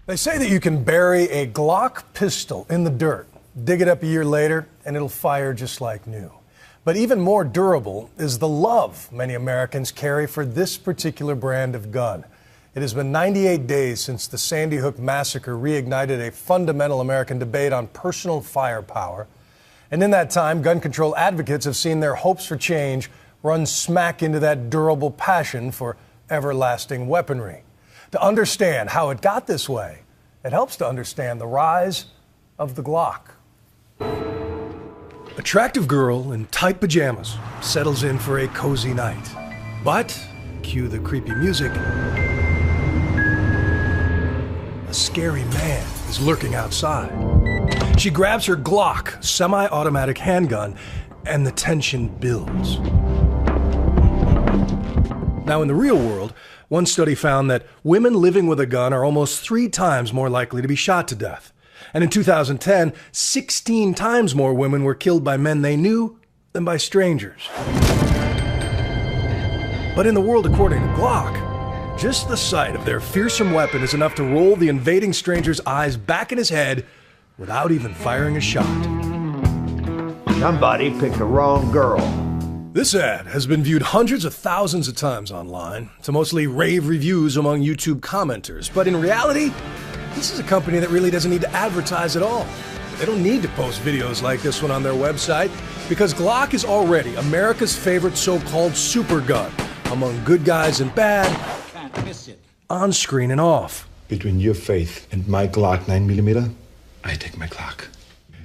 They say that you can bury a Glock pistol in the dirt, dig it up a year later, and it'll fire just like new. But even more durable is the love many Americans carry for this particular brand of gun. It has been 98 days since the Sandy Hook massacre reignited a fundamental American debate on personal firepower. And in that time, gun control advocates have seen their hopes for change run smack into that durable passion for everlasting weaponry. To understand how it got this way, it helps to understand the rise of the Glock. Attractive girl in tight pajamas settles in for a cozy night. But, cue the creepy music, a scary man is lurking outside. She grabs her Glock semi-automatic handgun, and the tension builds. Now, in the real world, one study found that women living with a gun are almost 3 times more likely to be shot to death. And in 2010, 16 times more women were killed by men they knew than by strangers. But in the world according to Glock, just the sight of their fearsome weapon is enough to roll the invading stranger's eyes back in his head without even firing a shot. Somebody picked the wrong girl. This ad has been viewed hundreds of thousands of times online, to mostly rave reviews among YouTube commenters. But in reality, this is a company that really doesn't need to advertise at all. They don't need to post videos like this one on their website, because Glock is already America's favorite so-called super gun, among good guys and bad, on screen and off. Between your faith and my Glock 9mm, I take my Glock.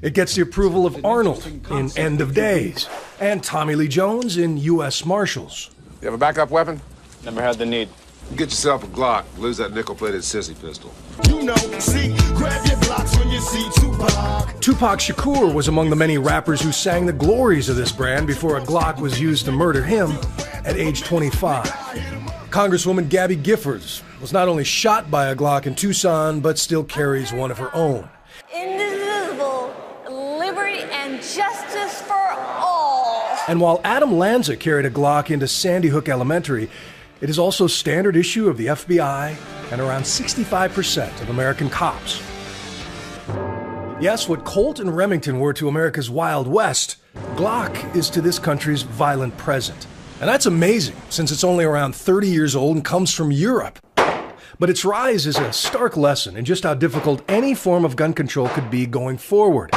It gets the approval of Arnold in End of Days, and Tommy Lee Jones in U.S. Marshals. You have a backup weapon? Never had the need. Get yourself a Glock. Lose that nickel-plated sissy pistol. You know, see, grab your blocks when you see Tupac. Tupac Shakur was among the many rappers who sang the glories of this brand before a Glock was used to murder him at age 25. Congresswoman Gabby Giffords was not only shot by a Glock in Tucson, but still carries one of her own. Indivisible, liberty and justice for all. And while Adam Lanza carried a Glock into Sandy Hook Elementary, it is also standard issue of the FBI and around 65% of American cops. Yes, what Colt and Remington were to America's Wild West, Glock is to this country's violent present. And that's amazing, since it's only around 30 years old and comes from Europe. But its rise is a stark lesson in just how difficult any form of gun control could be going forward.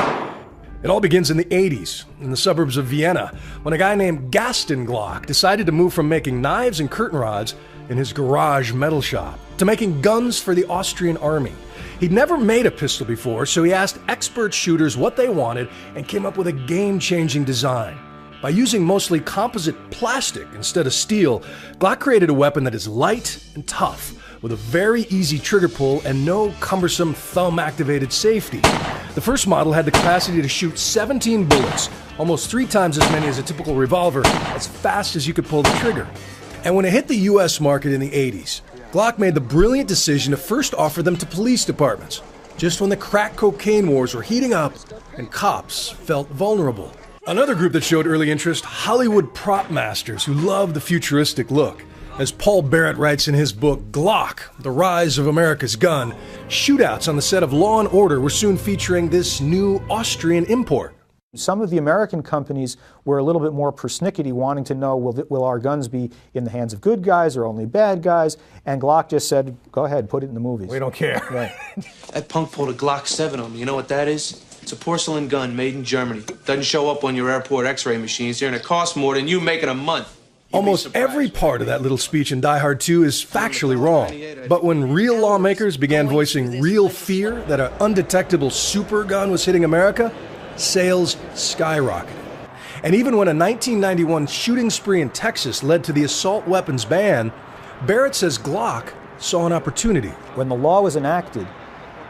It all begins in the 80s, in the suburbs of Vienna, when a guy named Gaston Glock decided to move from making knives and curtain rods in his garage metal shop to making guns for the Austrian army. He'd never made a pistol before, so he asked expert shooters what they wanted and came up with a game-changing design. By using mostly composite plastic instead of steel, Glock created a weapon that is light and tough, with a very easy trigger pull and no cumbersome thumb-activated safety. The first model had the capacity to shoot 17 bullets, almost 3 times as many as a typical revolver, as fast as you could pull the trigger. And when it hit the US market in the 80s, Glock made the brilliant decision to first offer them to police departments, just when the crack cocaine wars were heating up and cops felt vulnerable. Another group that showed early interest, Hollywood prop masters who loved the futuristic look. As Paul Barrett writes in his book, Glock, The Rise of America's Gun, shootouts on the set of Law & Order were soon featuring this new Austrian import. Some of the American companies were a little bit more persnickety, wanting to know, will our guns be in the hands of good guys or only bad guys? And Glock just said, go ahead, put it in the movies. We don't care. Right. That punk pulled a Glock 7 on me. You know what that is? It's a porcelain gun made in Germany. Doesn't show up on your airport x-ray machines here, and it costs more than you make in a month. Almost every part of that little speech in Die Hard 2 is factually wrong. But when real lawmakers began voicing real fear that an undetectable super gun was hitting America, sales skyrocketed. And even when a 1991 shooting spree in Texas led to the assault weapons ban, Barrett says Glock saw an opportunity. When the law was enacted,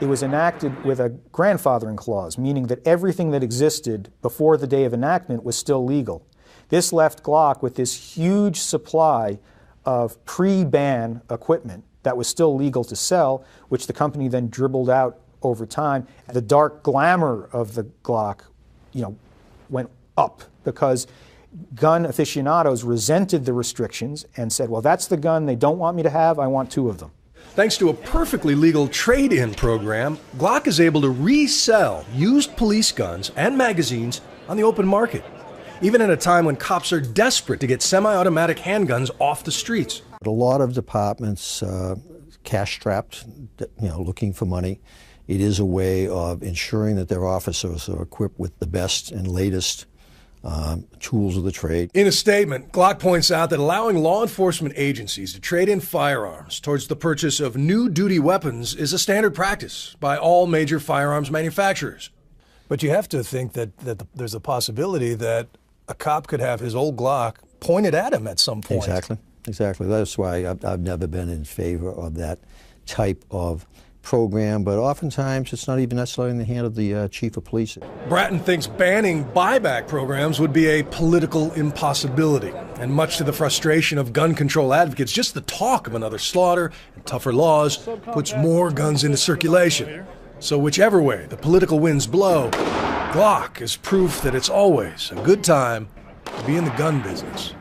it was enacted with a grandfathering clause, meaning that everything that existed before the day of enactment was still legal. This left Glock with this huge supply of pre-ban equipment that was still legal to sell, which the company then dribbled out over time. The dark glamour of the Glock, went up because gun aficionados resented the restrictions and said, well, that's the gun they don't want me to have, I want 2 of them. Thanks to a perfectly legal trade-in program, Glock is able to resell used police guns and magazines on the open market, even at a time when cops are desperate to get semi-automatic handguns off the streets. A lot of departments cash-strapped, looking for money. It is a way of ensuring that their officers are equipped with the best and latest tools of the trade. In a statement, Glock points out that allowing law enforcement agencies to trade in firearms towards the purchase of new duty weapons is a standard practice by all major firearms manufacturers. But you have to think that there's a possibility that a cop could have his old Glock pointed at him at some point. Exactly. That's why I've never been in favor of that type of program, but oftentimes it's not even necessarily in the hand of the chief of police. Bratton thinks banning buyback programs would be a political impossibility, and much to the frustration of gun control advocates, just the talk of another slaughter and tougher laws puts more guns into circulation. So whichever way the political winds blow, Glock is proof that it's always a good time to be in the gun business.